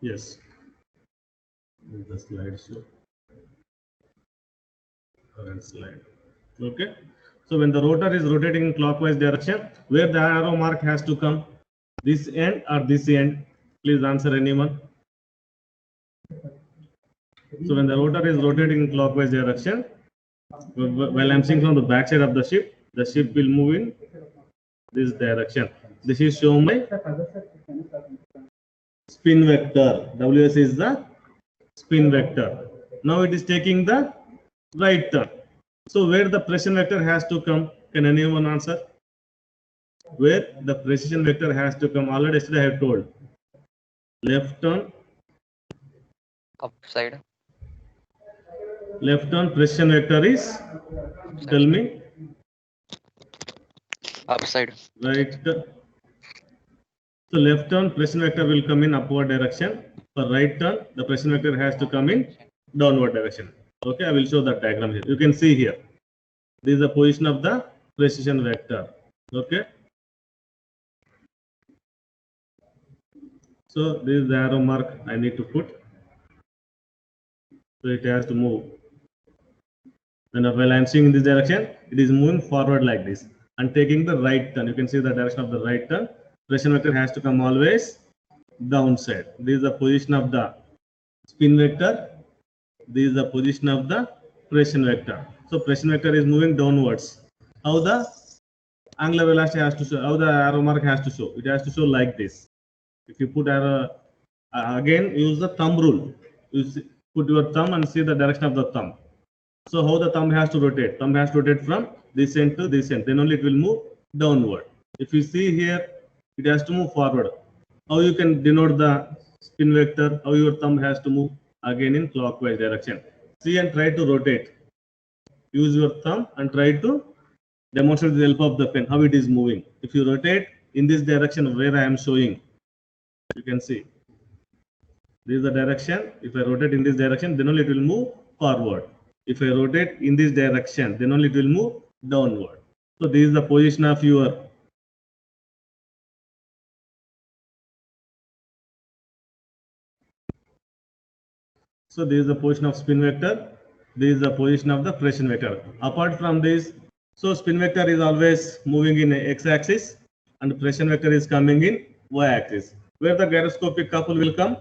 Yes. The slide show. Current slide. Okay. So when the rotor is rotating in clockwise direction, where the arrow mark has to come? This end or this end? Please answer anyone. So when the rotor is rotating in clockwise direction, while I'm seeing from the back side of the ship will move in this direction. This is shown by spin vector. Ws is the spin vector. Now it is taking the right turn. So where the precision vector has to come? Can anyone answer? Where the precision vector has to come? Already yesterday I have told. Left turn. Upside. Left turn precision vector is. Tell me. Upside. Right. So left turn precision vector will come in upward direction. For right turn, the precision vector has to come in downward direction. Okay, I will show that diagram here. You can see here. This is the position of the precision vector. Okay. So this is the arrow mark I need to put. So it has to move. And while I am seeing in this direction, it is moving forward like this and taking the right turn. You can see the direction of the right turn. Precision vector has to come always downside. This is the position of the spin vector. This is the position of the precision vector. So precision vector is moving downwards. How the angular velocity has to show? How the arrow mark has to show? It has to show like this. If you put arrow again, use the thumb rule. You see, put your thumb and see the direction of the thumb. So how the thumb has to rotate? Thumb has to rotate from this end to this end. Then only it will move downward. If you see here, it has to move forward. How you can denote the spin vector? How your thumb has to move? Again in clockwise direction. See and try to rotate. Use your thumb and try to demonstrate with the help of the pen how it is moving. If you rotate in this direction where I am showing, you can see this is the direction. If I rotate in this direction, then only it will move forward. If I rotate in this direction, then only it will move downward. So this is the position of your this is the position of spin vector. This is the position of the precision vector. Apart from this, so spin vector is always moving in x-axis and precision vector is coming in y-axis. Where the gyroscopic couple will come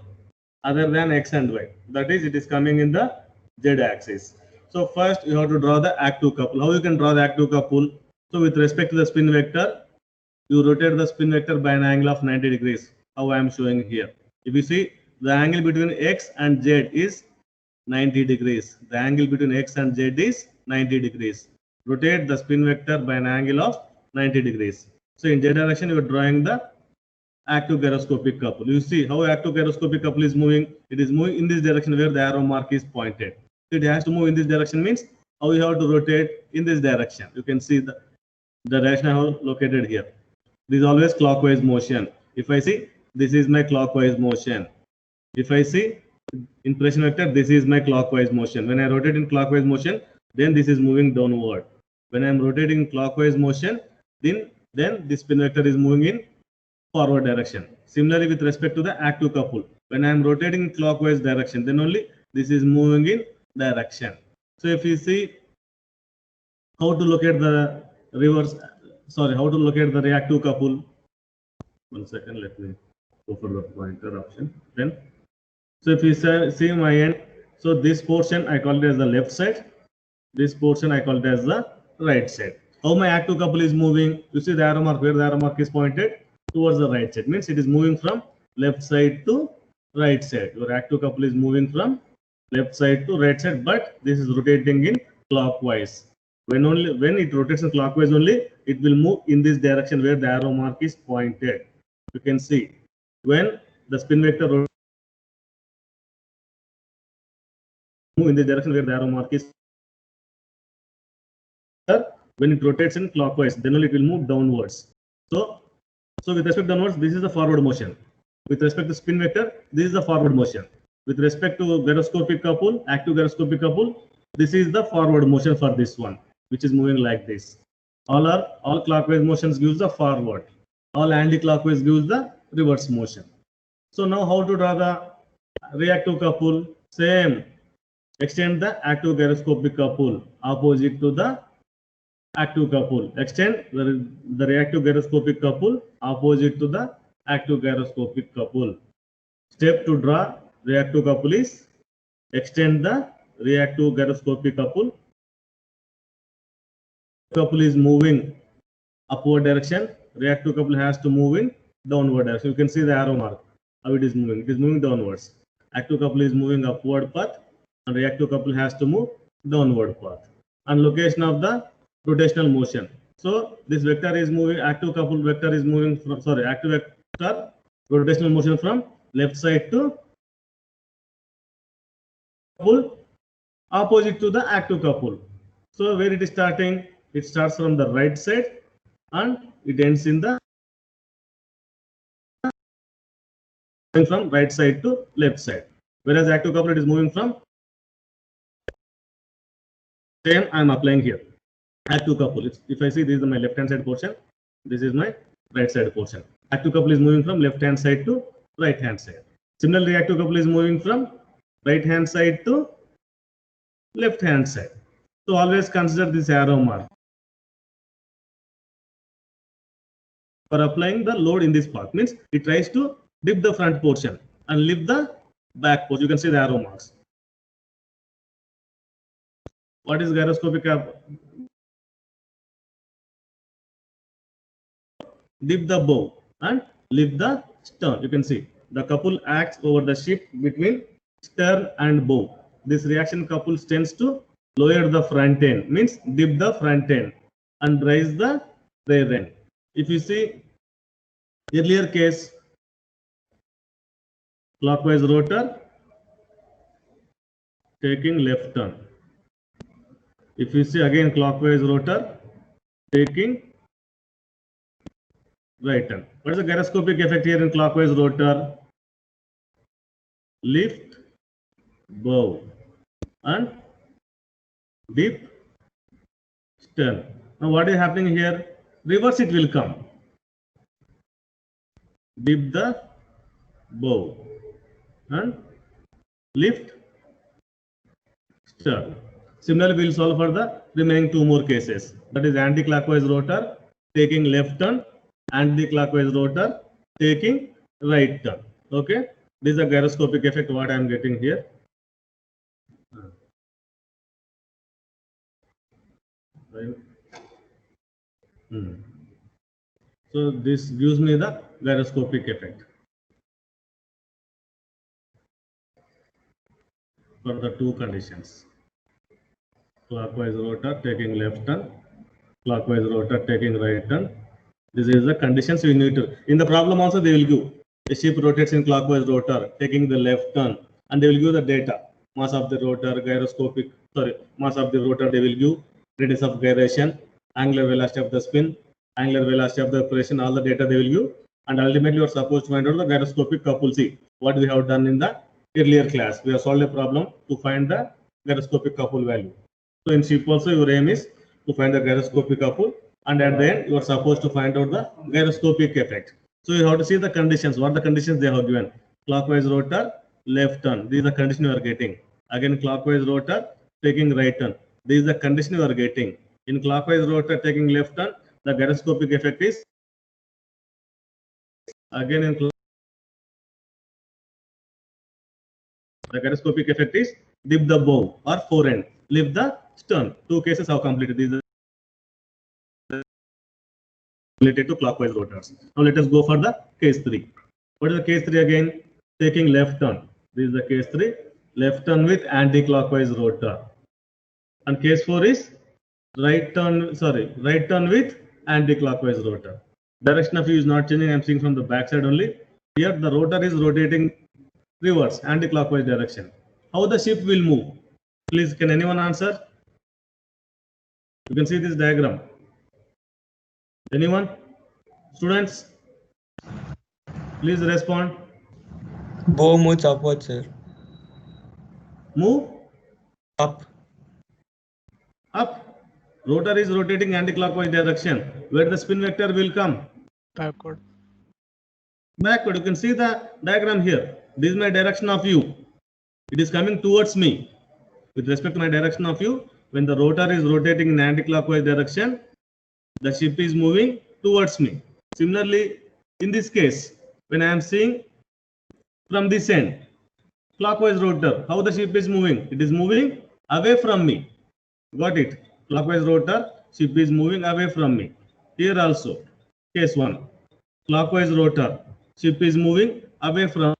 other than x and y. That is, it is coming in the z-axis. So first you have to draw the active couple. How you can draw the active couple? So with respect to the spin vector, you rotate the spin vector by an angle of 90 degrees. How I am showing here. If you see, the angle between x and z is 90 degrees. The angle between x and z is 90 degrees. Rotate the spin vector by an angle of 90 degrees. So in z direction, you are drawing the active gyroscopic couple. You see how active gyroscopic couple is moving. It is moving in this direction where the arrow mark is pointed. It has to move in this direction means how you have to rotate in this direction. You can see the direction I have located here. This is always clockwise motion. If I see, this is my clockwise motion. If I see in precision vector, this is my clockwise motion. When I rotate in clockwise motion, then this is moving downward. When I am rotating in clockwise motion, then this spin vector is moving in forward direction. Similarly, with respect to the active couple, when I am rotating in clockwise direction, then only this is moving in direction. So if you see how to locate the how to locate the reactive couple. 1 second, let me go for the pointer option. Then, so if you see my end, so this portion I call it as the left side. This portion I call it as the right side. How my active couple is moving? You see the arrow mark, where the arrow mark is pointed towards the right side. Means it is moving from left side to right side. Your active couple is moving from left side to right side, but this is rotating in clockwise. When it rotates in clockwise only, it will move in this direction where the arrow mark is pointed. You can see when the spin vector move in the direction where the arrow mark is. When it rotates in clockwise, then only it will move downwards. So with respect to downwards, this is the forward motion. With respect to spin vector, this is the forward motion. With respect to gyroscopic couple, active gyroscopic couple, this is the forward motion for this one, which is moving like this. All clockwise motions gives the forward. All anti-clockwise gives the reverse motion. So now how to draw the reactive couple, same. Extend the active gyroscopic couple opposite to the active couple. Extend the reactive gyroscopic couple opposite to the active gyroscopic couple. Step to draw reactive couple is extend the reactive gyroscopic couple. Couple is moving upward direction. Reactive couple has to move in downward direction. You can see the arrow mark, how it is moving. It is moving downwards. Active couple is moving upward path, and reactive couple has to move downward path. And location of the rotational motion. So this vector is moving, active couple vector is moving from, active vector rotational motion from left side to couple opposite to the active couple. So where it is starting? It starts from the right side and it ends in the from right side to left side. Whereas active couple it is moving from same I am applying here. Active couple. If I see this is my left hand side portion, this is my right side portion. Active couple is moving from left hand side to right hand side. Similarly, reactive couple is moving from right hand side to left hand side. So always consider this arrow mark for applying the load in this path. Means it tries to dip the front portion and lift the back portion. You can see the arrow marks. What is gyroscopic? Dip the bow and lift the stern. You can see the couple acts over the ship between stern and bow. This reaction couple tends to lower the front end, means dip the front end and raise the rear end. If you see earlier case, clockwise rotor taking left turn. If you see again clockwise rotor taking right turn. What is the gyroscopic effect here in clockwise rotor? Lift, bow and dip, stern. Now what is happening here? Reverse it will come. Dip the bow and lift, stern. Similarly, we will solve for the remaining two more cases. That is anti-clockwise rotor taking left turn, anti-clockwise rotor taking right turn. Okay, this is a gyroscopic effect what I am getting here. So this gives me the gyroscopic effect for the two conditions. Clockwise rotor taking left turn, clockwise rotor taking right turn. This is the conditions we need to. In the problem also they will give. The ship rotates in clockwise rotor taking the left turn, and they will give the data. Mass of the rotor, mass of the rotor they will give, radius of gyration, angular velocity of the spin, angular velocity of the operation, all the data they will give, and ultimately you are supposed to find out the gyroscopic couple. See what we have done in the earlier class. We have solved a problem to find the gyroscopic couple value. So in ship also your aim is to find the gyroscopic couple, and at the end you are supposed to find out the gyroscopic effect. So you have to see the conditions. What the conditions they have given? Clockwise rotor, left turn. This is the condition you are getting. Again clockwise rotor taking right turn. This is the condition you are getting. In clockwise rotor taking left turn, the gyroscopic effect is again in the gyroscopic effect is dip the bow or forend, lift the stern. Two cases have completed. These are related to clockwise rotors. Now let us go for the case 3. What is the case 3 again? Taking left turn. This is the case 3. Left turn with anti-clockwise rotor. And case 4 is right turn with anti-clockwise rotor. Direction of view is not changing. I am seeing from the back side only. Here the rotor is rotating reverse, anti-clockwise direction. How the ship will move? Please, can anyone answer? You can see this diagram. Anyone? Students? Please respond. Bow moves upward, sir. Move? Up. Up. Rotor is rotating anti-clockwise direction. Where the spin vector will come? Backward. Backward. You can see the diagram here. This is my direction of U. It is coming towards me. With respect to my direction of U, when the rotor is rotating in anti-clockwise direction, the ship is moving towards me. Similarly, in this case, when I am seeing from this end, clockwise rotor, how the ship is moving? It is moving away from me. Got it? Clockwise rotor, ship is moving away from me. Here also, case 1. Clockwise rotor, ship is moving away from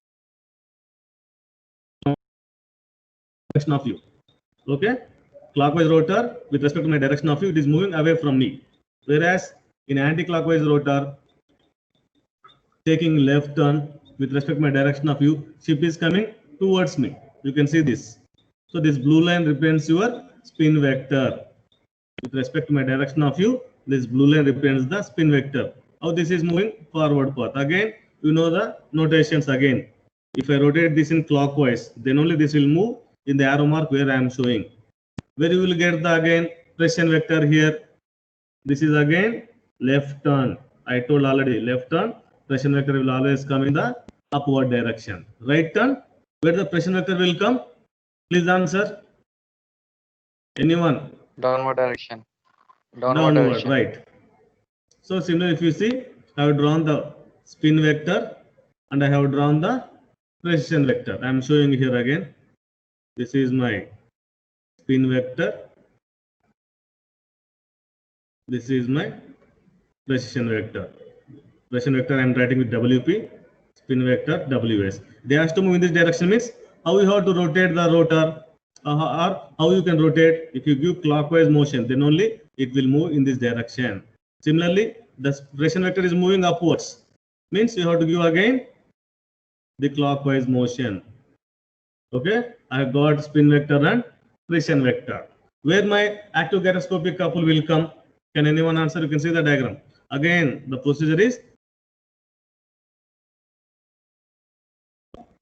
direction of U. Okay? Clockwise rotor, with respect to my direction of U, it is moving away from me. Whereas in anti-clockwise rotor, taking left turn with respect to my direction of U, ship is coming towards me. You can see this. So this blue line represents your spin vector. With respect to my direction of U, this blue line represents the spin vector. How this is moving? Forward path. Again, you know the notations again. If I rotate this in clockwise, then only this will move in the arrow mark where I am showing. Where you will get the again pression vector here. This is again left turn. I told already left turn. Pression vector will always come in the upward direction. Right turn. Where the pression vector will come? Please answer. Anyone? Downward direction. Downward, right. So similarly, if you see, I have drawn the spin vector and I have drawn the precision vector. I am showing here again. This is my spin vector. This is my precision vector. Precision vector I am writing with WP. Spin vector WS. They has to move in this direction means how you have to rotate the rotor or how you can rotate. If you give clockwise motion, then only it will move in this direction. Similarly, the precision vector is moving upwards. Means you have to give again the clockwise motion. Okay, I have got spin vector and precision vector. Where my active gyroscopic couple will come? Can anyone answer? You can see the diagram. Again, the procedure is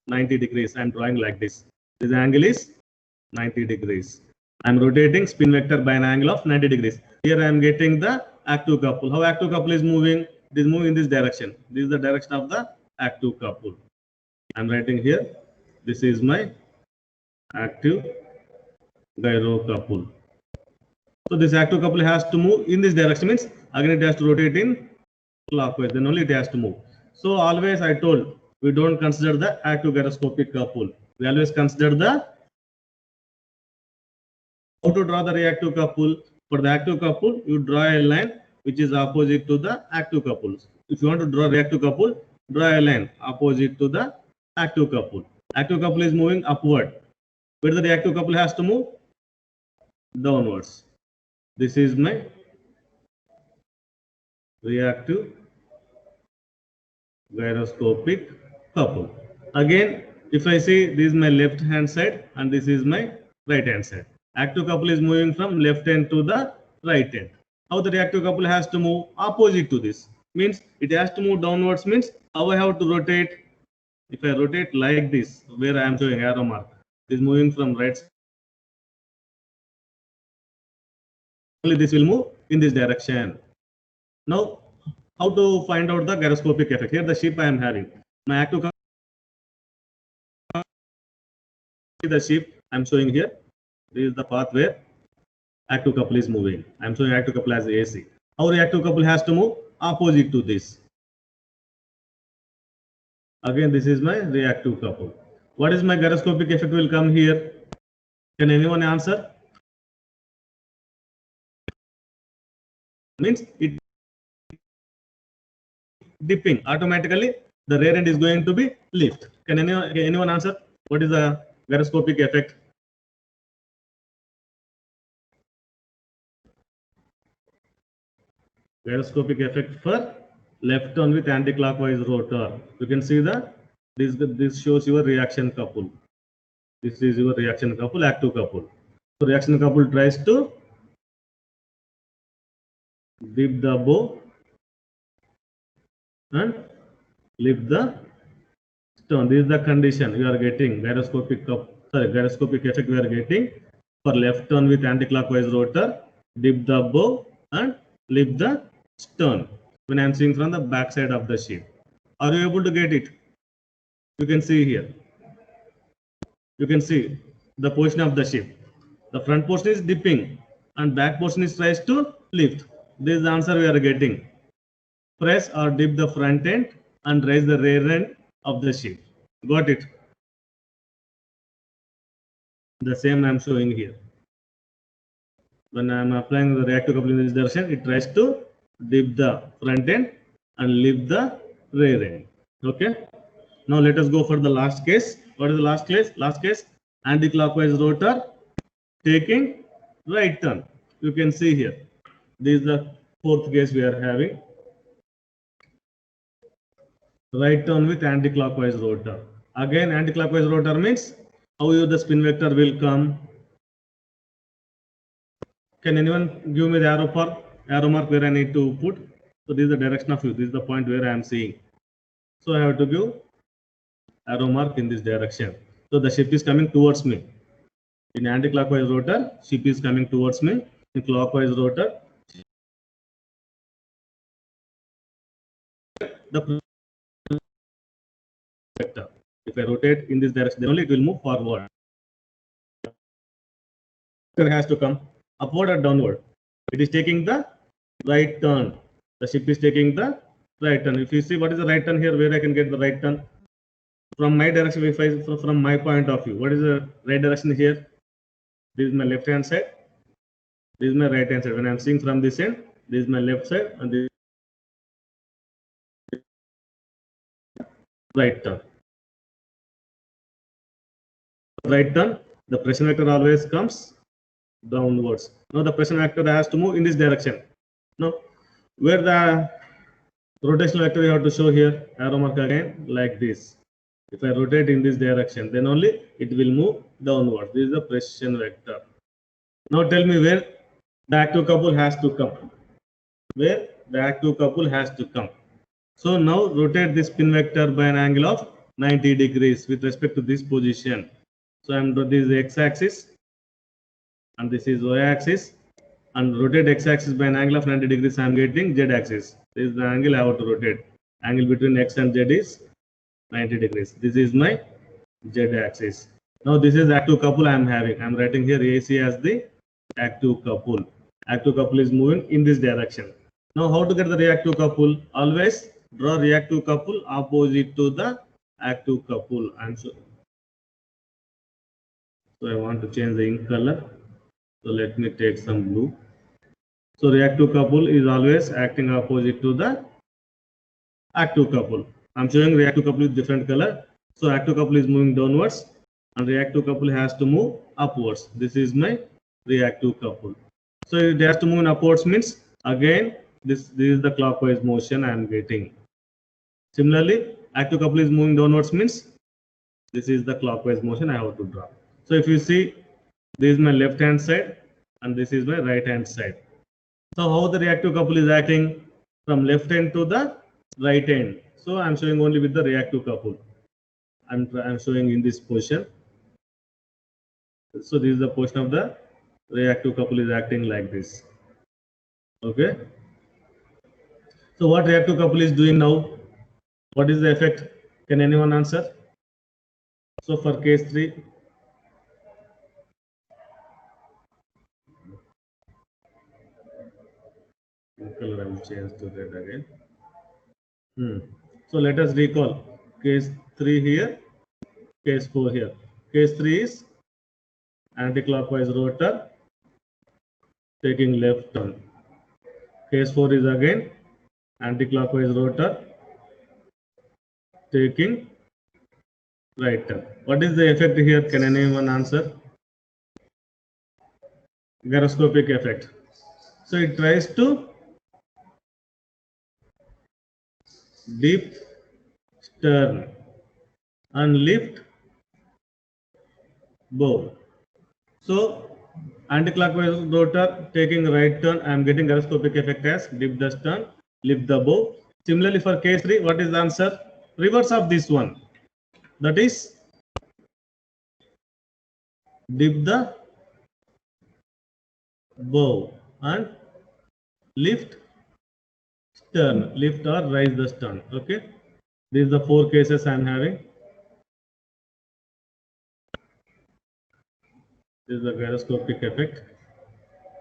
90 degrees. I am drawing like this. This angle is 90 degrees. I am rotating spin vector by an angle of 90 degrees. Here I am getting the active couple. How active couple is moving? It is moving in this direction. This is the direction of the active couple. I am writing here. This is my active gyro couple. So this active couple has to move in this direction. Means again it has to rotate in clockwise. Then only it has to move. So always I told we don't consider the active gyroscopic couple. We always consider the how to draw the reactive couple. For the active couple, you draw a line which is opposite to the active couple. If you want to draw reactive couple, draw a line opposite to the active couple. Active couple is moving upward. Where the reactive couple has to move? Downwards. This is my reactive gyroscopic couple. Again, if I say this is my left hand side and this is my right hand side. Active couple is moving from left end to the right end. How the reactive couple has to move? Opposite to this. Means it has to move downwards means how I have to rotate. If I rotate like this, where I am showing arrow mark, it is moving from right side. Only this will move in this direction. Now, how to find out the gyroscopic effect? Here the ship I am having. My active couple, the ship I am showing here. This is the path where active couple is moving. I am showing active couple as AC. How reactive couple has to move? Opposite to this. Again, this is my reactive couple. What is my gyroscopic effect will come here? Can anyone answer? Means it dipping automatically. The rear end is going to be lift. Can anyone answer? What is the gyroscopic effect? Gyroscopic effect for left turn with anti-clockwise rotor. You can see this shows your reaction couple. This is your reaction couple, active couple. So reaction couple tries to dip the bow and lift the stone. This is the condition you are getting. Gyroscopic effect we are getting for left turn with anti-clockwise rotor, dip the bow and lift the stern when I am seeing from the back side of the ship. Are you able to get it? You can see here. You can see the position of the ship. The front portion is dipping and back portion is tries to lift. This is the answer we are getting. Press or dip the front end and raise the rear end of the ship. Got it? The same I am showing here. When I am applying the reactive coupling in this direction, it tries to dip the front end and lift the rear end. Okay. Now let us go for the last case. What is the last case? Last case, anti-clockwise rotor taking right turn. You can see here. This is the fourth case we are having. Right turn with anti-clockwise rotor. Again, anti-clockwise rotor means how the spin vector will come. Can anyone give me the arrow mark where I need to put? So this is the direction of view. This is the point where I am seeing. So I have to give arrow mark in this direction. So the ship is coming towards me. In anti-clockwise rotor, ship is coming towards me. In clockwise rotor, the vector. If I rotate in this direction, then only it will move forward. It has to come upward or downward. It is taking the right turn. The ship is taking the right turn. If you see what is the right turn here, where I can get the right turn from my direction, if I from my point of view, what is the right direction here? This is my left hand side. This is my right hand side. When I am seeing from this end, this is my left side and this right turn. Right turn, the pressure vector always comes downwards. Now the pressure vector has to move in this direction. Now, where the rotational vector we have to show here, arrow mark again like this. If I rotate in this direction, then only it will move downwards. This is the pressure vector. Now tell me where the active couple has to come. Where the active couple has to come. So now rotate this spin vector by an angle of 90 degrees with respect to this position. So this is x-axis and this is y-axis, and rotate x-axis by an angle of 90 degrees. I am getting z-axis. This is the angle I have to rotate. Angle between x and z is 90 degrees. This is my z-axis. Now this is active couple I am having. I am writing here AC as the active couple. Active couple is moving in this direction. Now how to get the reactive couple? Always draw reactive couple opposite to the active couple. So I want to change the ink color. So let me take some blue. So reactive couple is always acting opposite to the active couple. I'm showing reactive couple with different color. So active couple is moving downwards and reactive couple has to move upwards. This is my reactive couple. So it has to move in upwards means again this is the clockwise motion I am getting. Similarly, active couple is moving downwards means this is the clockwise motion I have to draw. So if you see, this is my left hand side and this is my right hand side. So how the reactive couple is acting from left end to the right end. So I'm showing only with the reactive couple. I'm showing in this position. So this is the position of the reactive couple is acting like this. Okay. So what reactive couple is doing now? What is the effect? Can anyone answer? So for case 3. Color I will change to red again. So let us recall case 3 here, case 4 here. Case 3 is anti-clockwise rotor taking left turn. Case 4 is again anti-clockwise rotor taking right turn. What is the effect here? Can anyone answer? Gyroscopic effect. So it tries to dip stern and lift bow. So anti-clockwise rotor taking right turn, I am getting gyroscopic effect as dip the stern, lift the bow. Similarly for case 3, what is the answer? Reverse of this one. That is dip the bow and lift stern, lift or rise the stern. Okay. These are the 4 cases I am having. This is the gyroscopic effect.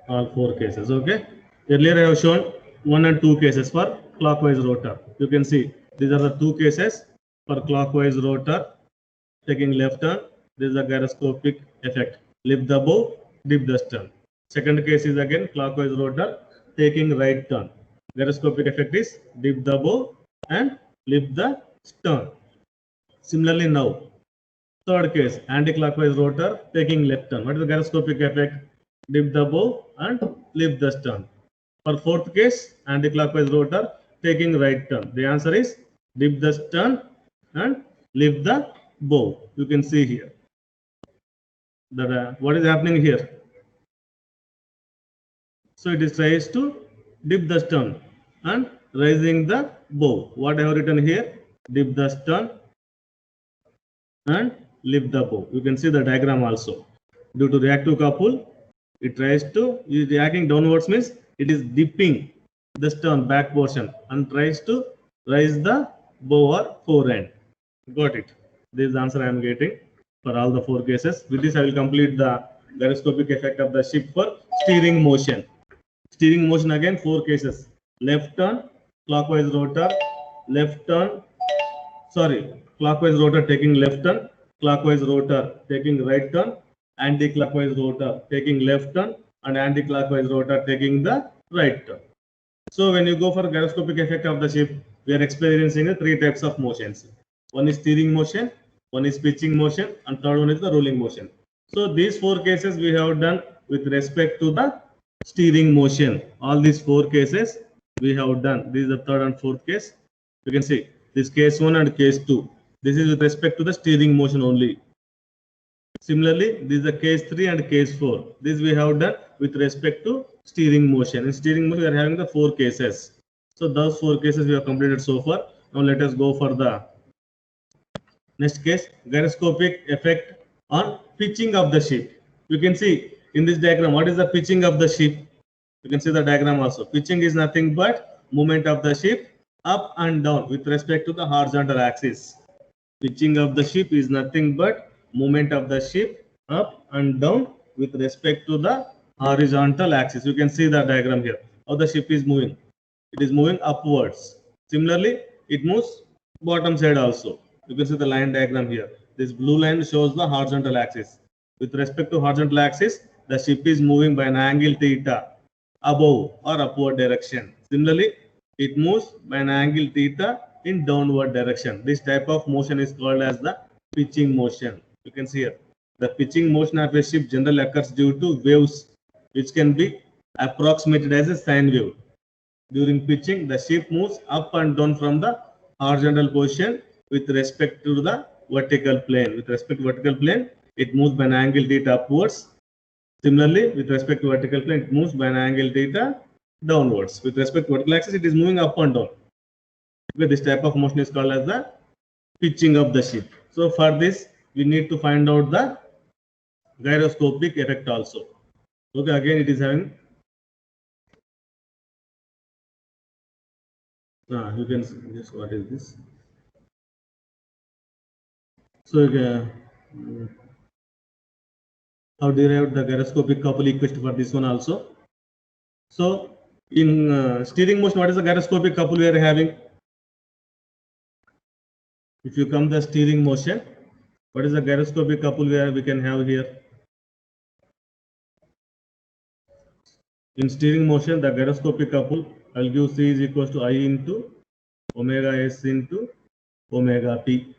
All 4 cases. Okay. Earlier I have shown 1 and 2 cases for clockwise rotor. You can see these are the 2 cases for clockwise rotor. Taking left turn, this is the gyroscopic effect. Lift the bow, dip the stern. Second case is again clockwise rotor, taking right turn. Gyroscopic effect is dip the bow and lift the stern. Similarly now, third case, anti-clockwise rotor, taking left turn. What is the gyroscopic effect? Dip the bow and lift the stern. For fourth case, anti-clockwise rotor, taking right turn. The answer is dip the stern and lift the bow. You can see here that what is happening here. So it is tries to dip the stern and raising the bow. What I have written here, dip the stern and lift the bow. You can see the diagram also. Due to reactive couple, it tries to, is reacting downwards means it is dipping the stern back portion and tries to raise the bow or forend. Got it. This is the answer I am getting for all the 4 cases. With this, I will complete the gyroscopic effect of the ship for steering motion. Steering motion again 4 cases. Left turn, clockwise rotor, left turn, clockwise rotor taking left turn, clockwise rotor taking right turn, anti-clockwise rotor taking left turn, and anti-clockwise rotor taking the right turn. So when you go for gyroscopic effect of the ship, we are experiencing 3 types of motions. One is steering motion, one is pitching motion, and third one is the rolling motion. So these 4 cases we have done with respect to the steering motion. All these 4 cases we have done. This is the third and fourth case. You can see this case 1 and case 2. This is with respect to the steering motion only. Similarly, this is the case 3 and case 4. This we have done with respect to steering motion. In steering motion, we are having the 4 cases. So those 4 cases we have completed so far. Now let us go for the next case, gyroscopic effect on pitching of the ship. You can see in this diagram, what is the pitching of the ship? You can see the diagram also. Pitching is nothing but movement of the ship up and down with respect to the horizontal axis. Pitching of the ship is nothing but movement of the ship up and down with respect to the horizontal axis. You can see the diagram here. How the ship is moving. It is moving upwards. Similarly, it moves bottom side also. You can see the line diagram here. This blue line shows the horizontal axis. With respect to horizontal axis, the ship is moving by an angle theta above or upward direction. Similarly, it moves by an angle theta in downward direction. This type of motion is called as the pitching motion. You can see here. The pitching motion of a ship generally occurs due to waves, which can be approximated as a sine wave. During pitching, the ship moves up and down from the horizontal position with respect to the vertical plane. With respect to vertical plane, it moves by an angle theta upwards. Similarly, with respect to vertical plane, it moves by an angle theta downwards. With respect to vertical axis, it is moving up and down. Okay, this type of motion is called as the pitching of the ship. So for this, we need to find out the gyroscopic effect also. Okay, again it is having you can see this. What is this? So how derived the gyroscopic couple equation for this one also. So in steering motion, what is the gyroscopic couple we are having? If you come the steering motion, what is the gyroscopic couple we can have here? In steering motion, the gyroscopic couple, I'll give C is equals to I into omega S into omega P.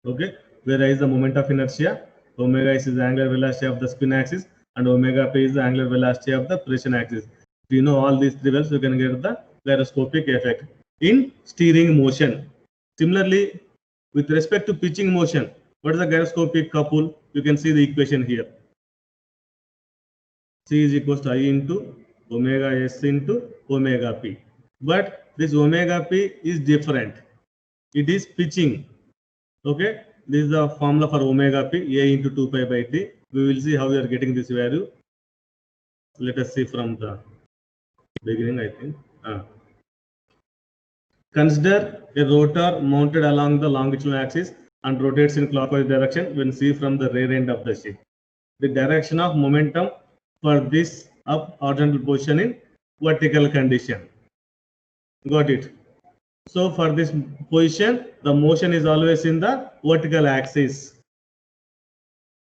Okay, where I is the moment of inertia, omega S is the angular velocity of the spin axis, and omega P is the angular velocity of the precession axis. If you know all these 3 values, you can get the gyroscopic effect in steering motion. Similarly, with respect to pitching motion, what is the gyroscopic couple? You can see the equation here. C is equals to I into omega S into omega P. But this omega P is different. It is pitching. Okay, this is the formula for omega P, A into 2 pi by T. We will see how we are getting this value. Let us see from the beginning, I think. Consider a rotor mounted along the longitudinal axis and rotates in clockwise direction when seen from the rear end of the ship. the direction of momentum for this up horizontal position in vertical condition. Got it? So for this position, the motion is always in the vertical axis.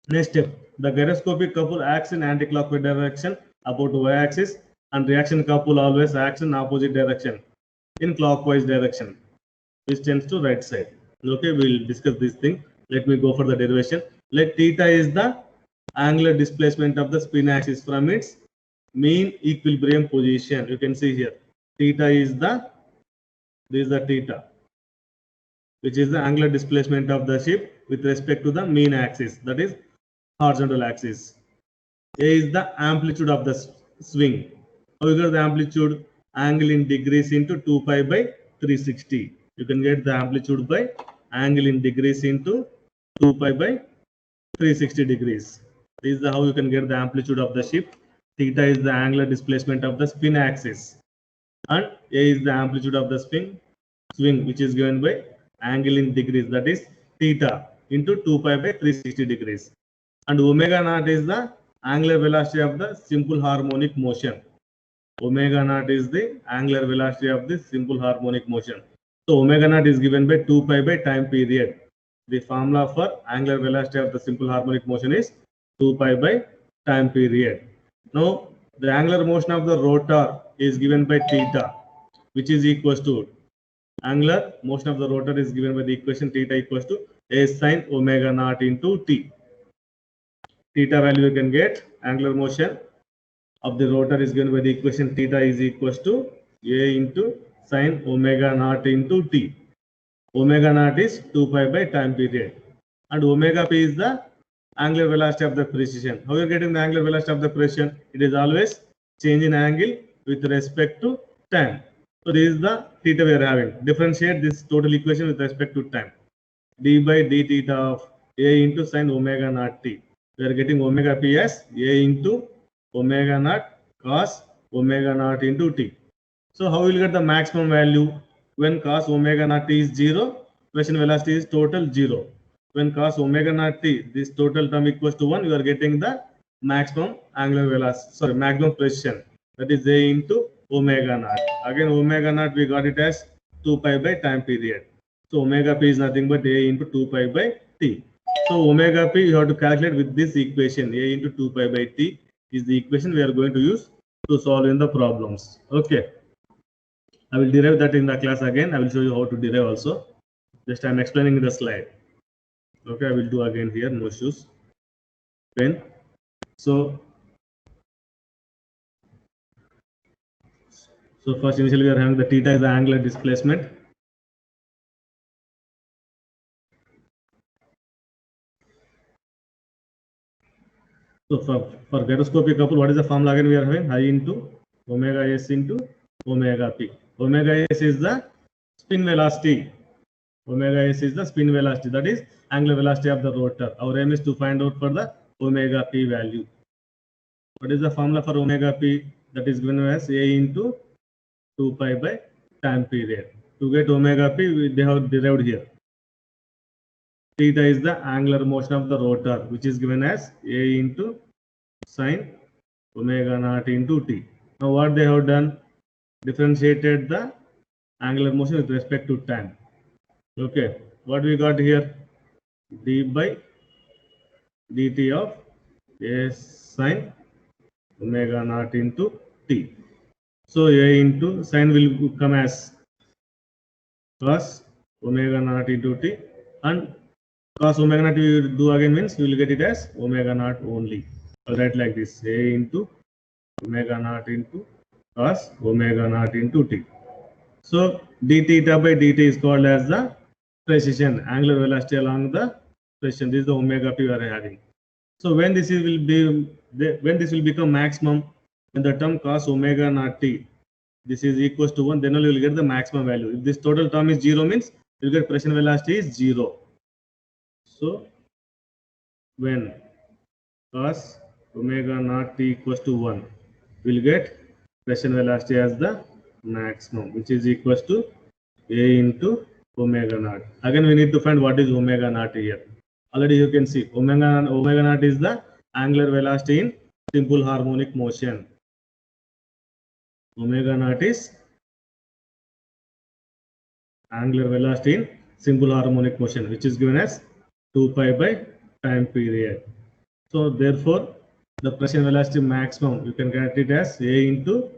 Next step, the gyroscopic couple acts in anti-clockwise direction about y-axis, and reaction couple always acts in opposite direction in clockwise direction, which tends to right side. Okay, we'll discuss this thing. Let me go for the derivation. Let theta is the angular displacement of the spin axis from its mean equilibrium position. You can see here, theta is the, this is the theta, which is the angular displacement of the ship with respect to the mean axis, that is horizontal axis. A is the amplitude of the swing. How you get the amplitude? Angle in degrees into 2 pi by 360. You can get the amplitude by angle in degrees into 2 pi by 360 degrees. This is how you can get the amplitude of the ship. Theta is the angular displacement of the spin axis, and A is the amplitude of the swing, which is given by angle in degrees, that is theta into 2 pi by 360 degrees. And omega naught is the angular velocity of the simple harmonic motion. Omega naught is the angular velocity of the simple harmonic motion. So omega naught is given by 2 pi by time period. The formula for angular velocity of the simple harmonic motion is 2 pi by time period. Now the angular motion of the rotor is given by theta, which is equals to, angular motion of the rotor is given by the equation theta equals to a sine omega naught into t. Theta value you can get, angular motion of the rotor is given by the equation theta is equals to a into sine omega naught into t. Omega naught is 2 pi by time period, and omega p is the angular velocity of the precision. How you are getting the angular velocity of the precision? It is always change in angle with respect to time. So this is the theta we are having. Differentiate this total equation with respect to time. D by d theta of a into sine omega naught t. We are getting omega p as a into omega naught cos omega naught into t. So how will you get the maximum value? When cos omega naught t is 0, precision velocity is total 0. When cos omega naught t, this total term equals to 1, you are getting the maximum angular velocity, maximum precision, that is a into omega naught. Again, omega naught we got it as 2 pi by time period. So omega p is nothing but a into 2 pi by t. So omega p you have to calculate with this equation, a into 2 pi by t is the equation we are going to use to solve in the problems. Okay, I will derive that in the class again. I will show you how to derive also. Just I am explaining in the slide. Okay, I will do again here, no issues. Then, so first initially we are having the theta is the angular displacement. So for gyroscopic couple, what is the formula again we are having? I into omega s into omega p. Omega s is the spin velocity. Omega s is the spin velocity, that is angular velocity of the rotor. Our aim is to find out for the omega p value. What is the formula for omega p? That is given as a into 2 pi by time period. To get omega p, they have derived here. Theta is the angular motion of the rotor, which is given as a into sine omega naught into t. Now what they have done? Differentiated the angular motion with respect to time. Okay, what we got here? D by dt of a sine omega naught into t. So a into sine will come as cos omega naught into t, and cos omega naught we will do again means we will get it as omega naught only. I'll write like this, a into omega naught into cos omega naught into t. So d theta by dt is called as the precision, angular velocity along the precision. This is the omega p we are having. So when this will become maximum, when the term cos omega naught t, this is equals to 1, then only you will get the maximum value. If this total term is 0 means you will get precision velocity is 0. So when cos omega naught t equals to 1, we will get precision velocity as the maximum, which is equals to a into omega naught. Again, we need to find what is omega naught here. Already you can see omega naught is the angular velocity in simple harmonic motion. Omega naught is angular velocity in simple harmonic motion, which is given as 2 pi by time period. So therefore, the pressure velocity maximum, you can get it as A into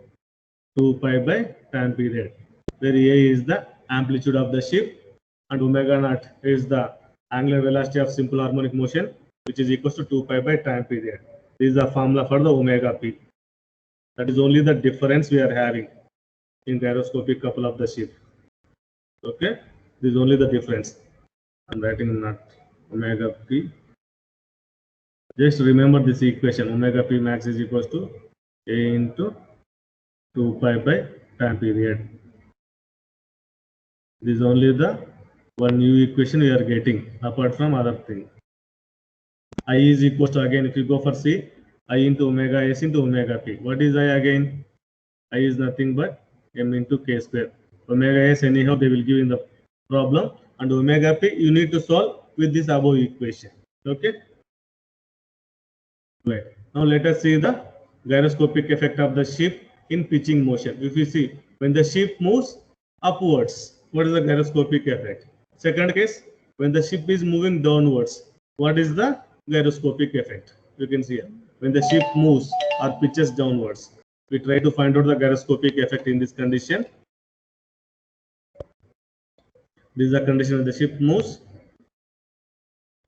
2 pi by time period, where A is the amplitude of the ship and omega naught is the angular velocity of simple harmonic motion, which is equals to 2 pi by time period. This is the formula for the omega p. That is only the difference we are having in gyroscopic couple of the ship. Okay, this is only the difference. I'm writing not omega p. Just remember this equation: omega p max is equals to A into 2 pi by time period. This is only the one new equation we are getting apart from other thing. I is equals to, again if you go for C, I into omega s into omega p. What is I again? I is nothing but m into k square. Omega s anyhow they will give in the problem, and omega p you need to solve with this above equation. Okay. Right. Now let us see the gyroscopic effect of the ship in pitching motion. If you see, when the ship moves upwards, what is the gyroscopic effect? Second case, when the ship is moving downwards, what is the gyroscopic effect? You can see here. When the ship moves or pitches downwards, we try to find out the gyroscopic effect in this condition. This is the condition when the ship moves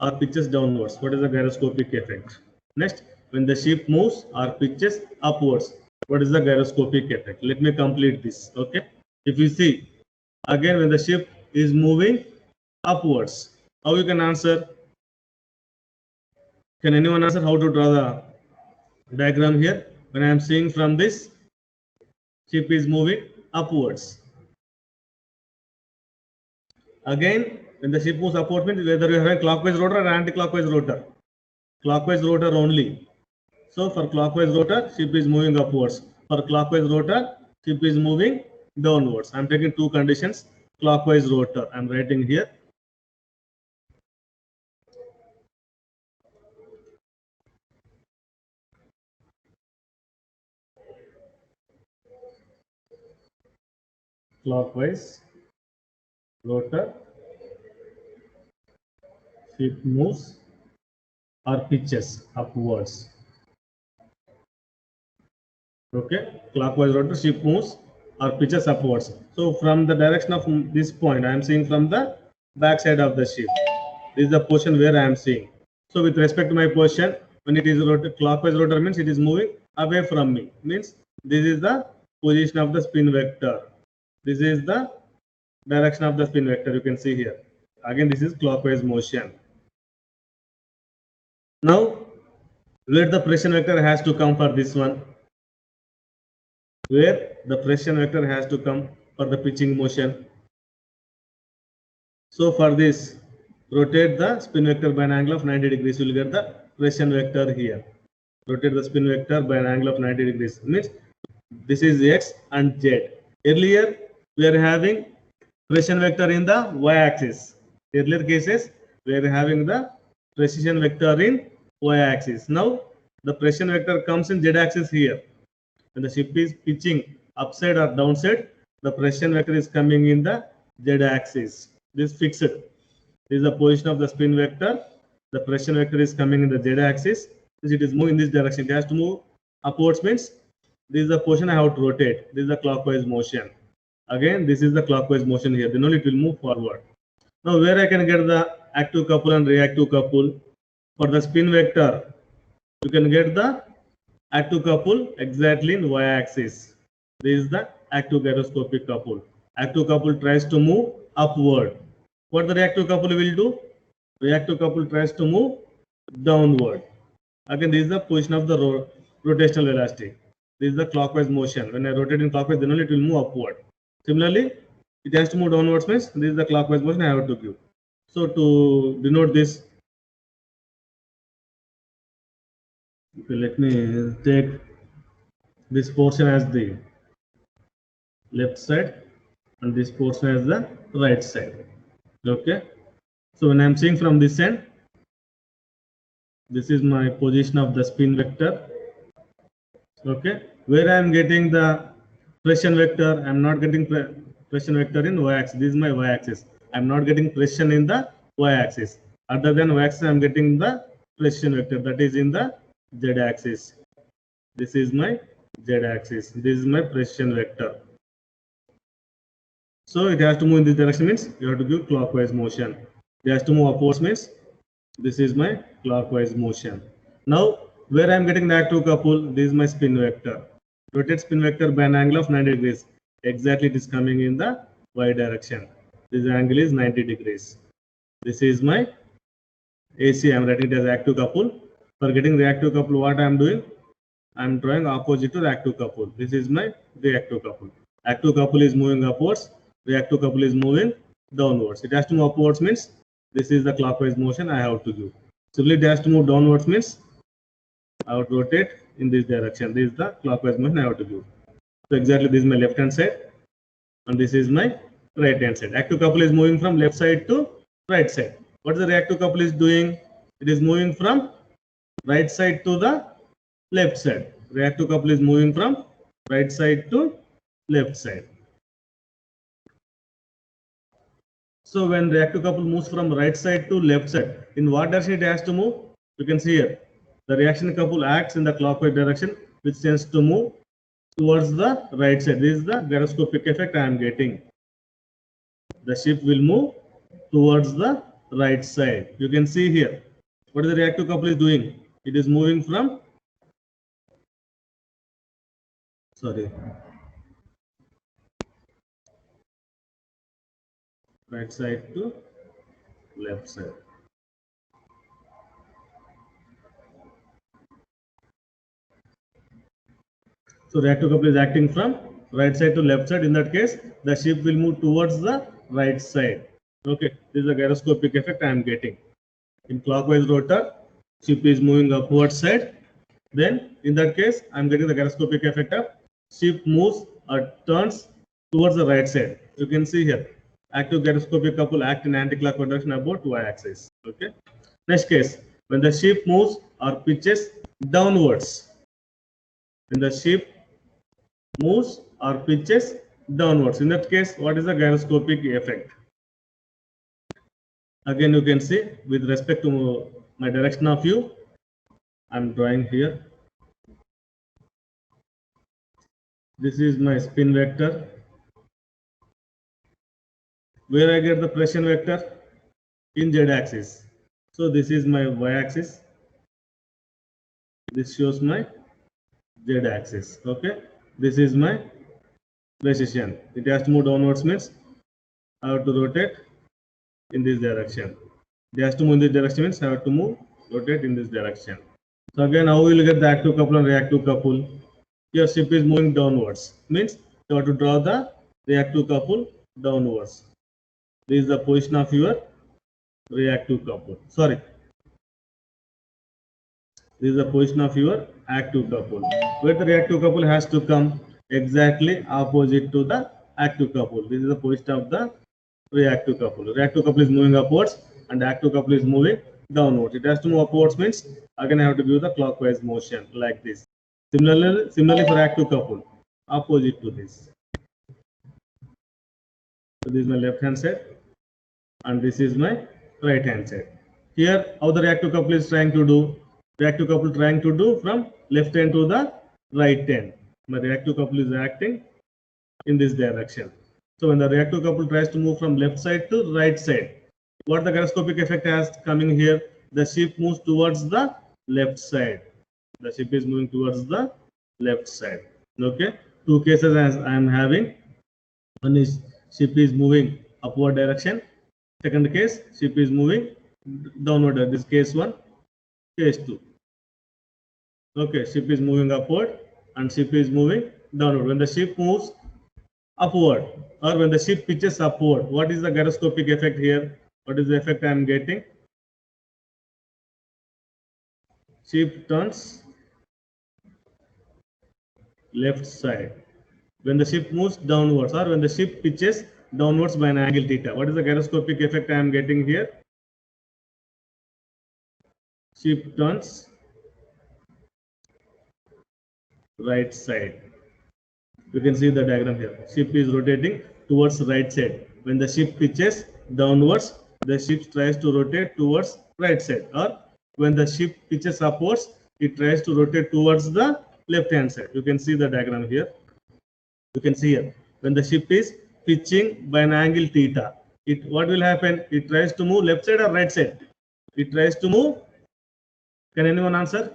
or pitches downwards. What is the gyroscopic effect? Next, when the ship moves or pitches upwards, what is the gyroscopic effect? Let me complete this. Okay. If you see, again when the ship is moving upwards, how you can answer? Can anyone answer how to draw the diagram here? When I am seeing from this, ship is moving upwards. Again, when the ship moves upwards, means whether you have a clockwise rotor or anti-clockwise rotor. Clockwise rotor only. So for clockwise rotor, ship is moving upwards. For clockwise rotor, ship is moving downwards. I'm taking two conditions. Clockwise rotor, I'm writing here. Clockwise rotor, ship moves or pitches upwards. Okay, clockwise rotor, ship moves or pitches upwards. So from the direction of this point, I am seeing from the back side of the ship. This is the position where I am seeing. So with respect to my position, when it is rotor, clockwise rotor means it is moving away from me. Means this is the position of the spin vector. This is the direction of the spin vector. You can see here. Again, this is clockwise motion. Now, where the pressure vector has to come for this one? Where the pressure vector has to come for the pitching motion. So for this, rotate the spin vector by an angle of 90 degrees. You will get the pressure vector here. Rotate the spin vector by an angle of 90 degrees. Means this is x and z. Earlier, we are having pressure vector in the y-axis. Earlier cases, we are having the precision vector in y-axis. Now, the pressure vector comes in z-axis here. When the ship is pitching upside or downside, the pressure vector is coming in the z-axis. This fixed. This is the position of the spin vector. The pressure vector is coming in the z-axis. Since it is moving in this direction, it has to move upwards. Means this is the position I have to rotate. This is the clockwise motion. Again, this is the clockwise motion here. Then only it will move forward. Now, where I can get the active couple and reactive couple? For the spin vector, you can get the active couple exactly in y-axis. This is the active gyroscopic couple. Active couple tries to move upward. What the reactive couple will do? Reactive couple tries to move downward. Again, this is the position of the rotational velocity. This is the clockwise motion. When I rotate in clockwise, then only it will move upward. Similarly, it has to move downwards means this is the clockwise motion I have to give. So to denote this, okay, let me take this portion as the left side and this portion as the right side. Okay. So when I am seeing from this end, This is my position of the spin vector. Okay, where I am getting the pression vector, I am not getting pression vector in y-axis. This is my y-axis. I am not getting pression in the y-axis. Other than y-axis, I am getting the pression vector, that is in the z-axis. This is my z-axis. This is my pression vector. So it has to move in this direction, means you have to give clockwise motion. It has to move upwards, means this is my clockwise motion. Now, where I am getting the active couple, this is my spin vector. Rotate spin vector by an angle of 90 degrees. Exactly, it is coming in the y direction. This angle is 90 degrees. This is my AC. I am writing it as active couple. For getting reactive couple, what I am doing? I am drawing opposite to reactive couple. This is my reactive couple. Active couple is moving upwards. Reactive couple is moving downwards. It has to move upwards, means this is the clockwise motion I have to do. Similarly, it has to move downwards, means I have to rotate in this direction. This is the clockwise motion I have to do. So exactly, this is my left hand side and this is my right hand side. Active couple is moving from left side to right side. What the reactive couple is doing? It is moving from right side to the left side. Reactive couple is moving from right side to left side. So when reactive couple moves from right side to left side, in what direction it has to move? You can see here. The reaction couple acts in the clockwise direction, which tends to move towards the right side. This is the gyroscopic effect I am getting. The ship will move towards the right side. You can see here. What is the reactive couple is doing? It is moving from right side to left side. So reactive couple is acting from right side to left side. In that case, the ship will move towards the right side. Okay, this is the gyroscopic effect I am getting. In clockwise rotor, ship is moving upward side. Then in that case, I am getting the gyroscopic effect of ship moves or turns towards the right side. You can see here, active gyroscopic couple act in anti-clockwise direction about y-axis. Okay. Next case, when the ship moves or pitches downwards. When the ship moves or pitches downwards. In that case, what is the gyroscopic effect? Again, you can see with respect to my direction of view, I'm drawing here. This is my spin vector. Where I get the pression vector? In z-axis. So this is my y-axis. This shows my z-axis. Okay. This is my precision. It has to move downwards, means I have to rotate in this direction. It has to move in this direction, means I have to rotate in this direction. So again, how we will get the active couple and reactive couple? Your ship is moving downwards, means you have to draw the reactive couple downwards. This is the position of your reactive couple. Sorry. This is the position of your active couple. Where the reactive couple has to come exactly opposite to the active couple. This is the position of the reactive couple. Reactive couple is moving upwards and the active couple is moving downwards. It has to move upwards, means again I have to give the clockwise motion like this. Similarly for active couple, opposite to this. So this is my left hand side and this is my right hand side. Here, how the reactive couple is trying to do? Reactive couple trying to do from left hand to the right hand. My reactive couple is acting in this direction. So when the reactive couple tries to move from left side to right side, what the gyroscopic effect has coming here? The ship moves towards the left side. The ship is moving towards the left side. Okay. Two cases as I am having. One is ship is moving upward direction. Second case, ship is moving downward. This case 1, case 2. Okay, ship is moving upward and ship is moving downward. When the ship moves upward or when the ship pitches upward, what is the gyroscopic effect here? What is the effect I am getting? Ship turns left side. When the ship moves downwards or when the ship pitches downwards by an angle theta, what is the gyroscopic effect I am getting here? ship turns right side. You can see the diagram here. Ship is rotating towards right side. When the ship pitches downwards, the ship tries to rotate towards right side. Or when the ship pitches upwards, it tries to rotate towards the left hand side. You can see the diagram here. You can see here. When the ship is pitching by an angle theta, what will happen? It tries to move left side or right side. It tries to move. Can anyone answer?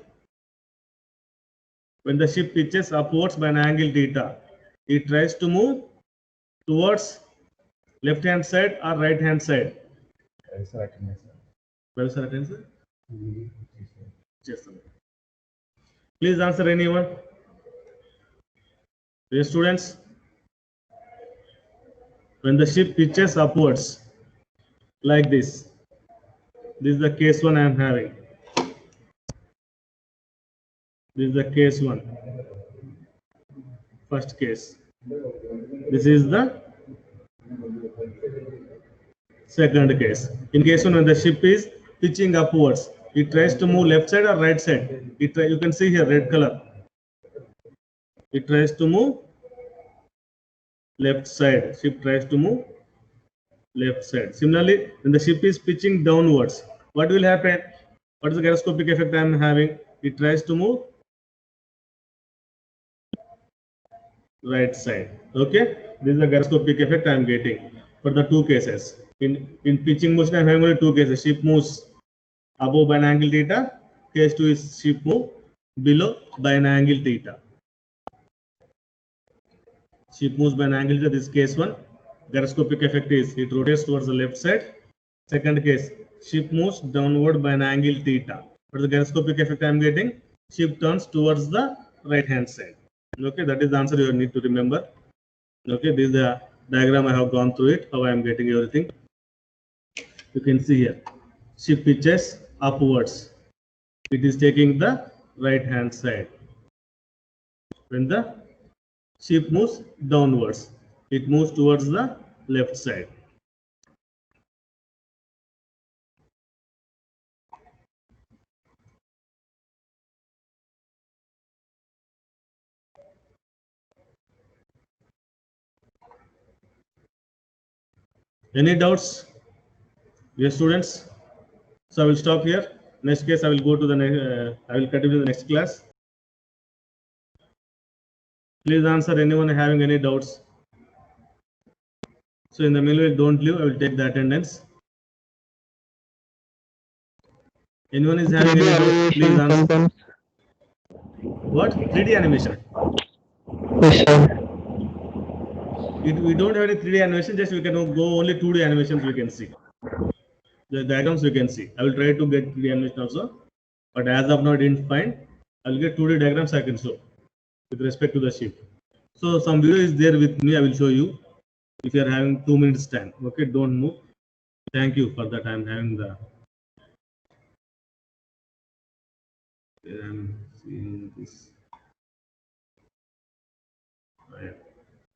When the ship pitches upwards by an angle theta, it tries to move towards left hand side or right hand side. Please answer anyone. Dear students, when the ship pitches upwards like this is the case one I am having. This is the case one. First case. This is the second case. In case one, when the ship is pitching upwards, it tries to move left side or right side. You can see here red color. It tries to move left side. Ship tries to move left side. Similarly, when the ship is pitching downwards, what will happen? What is the gyroscopic effect I am having? It tries to move right side. Okay, this is the gyroscopic effect I am getting for the two cases. In pitching motion, I am having only two cases. Ship moves above by an angle theta. Case 2 is ship move below by an angle theta. Ship moves by an angle theta. This is case 1. Gyroscopic effect is it rotates towards the left side. Second case, ship moves downward by an angle theta. What is the gyroscopic effect I am getting? Ship turns towards the right hand side. Okay, that is the answer you need to remember. Okay, this is the diagram I have gone through it, how I am getting everything. You can see here, ship pitches upwards. It is taking the right hand side. When the ship moves downwards, it moves towards the left side. Any doubts? Yes, students. So I will stop here. Next case, I will go to the next. I will continue the next class. Please answer anyone having any doubts. So in the meanwhile, don't leave. I will take the attendance. Anyone is having any doubts? Please answer. What? 3D animation? Yes, sir. We don't have any 3D animation. Just we can go only 2D animations. We can see the diagrams. We can see. I will try to get 3D animation also, but as of now, I didn't find. I will get 2D diagrams. I can show with respect to the ship. So some video is there with me. I will show you. If you are having 2 minutes time, okay, don't move. Thank you for that. I am having the. I am seeing this.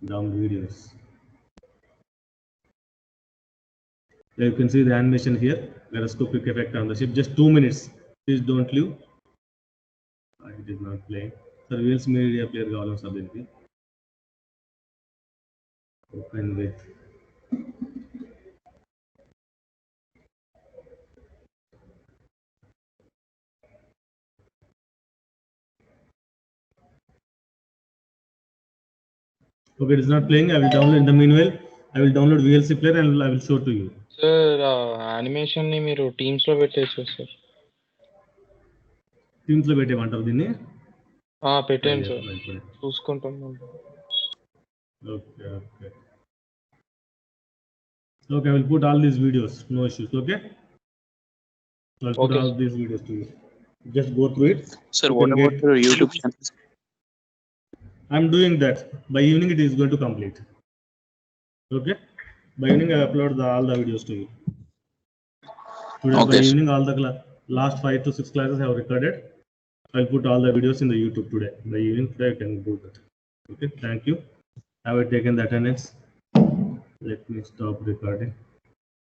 Down videos. You can see the animation here. Gyroscopic effect on the ship. Just 2 minutes. Please don't leave. It is not playing. Sir, Wheels Media Player కావాలి sir దీనికి. Open with. Okay, it is not playing. I will download in the meanwhile. I will download VLC player and I will show to you. Sir animation ని మీరు teams లో పెట్టేచ్చు sir. Teams లో పెట్టేమంటారు దీన్ని? పెట్టండి sir, చూసుకుంటాం. Okay, okay. Okay, I will put all these videos. No issues. Okay. So I'll put all these videos to you. Just go through it. Sir, what about your YouTube channel? I'm doing that. By evening, it is going to complete. Okay. By evening, I upload all the videos to you. Today, Okay, by evening, all the last 5 to 6 classes I have recorded. I'll put all the videos in the YouTube today. By evening, today I can do that. Okay. Thank you. Have I taken the attendance? Let me stop recording.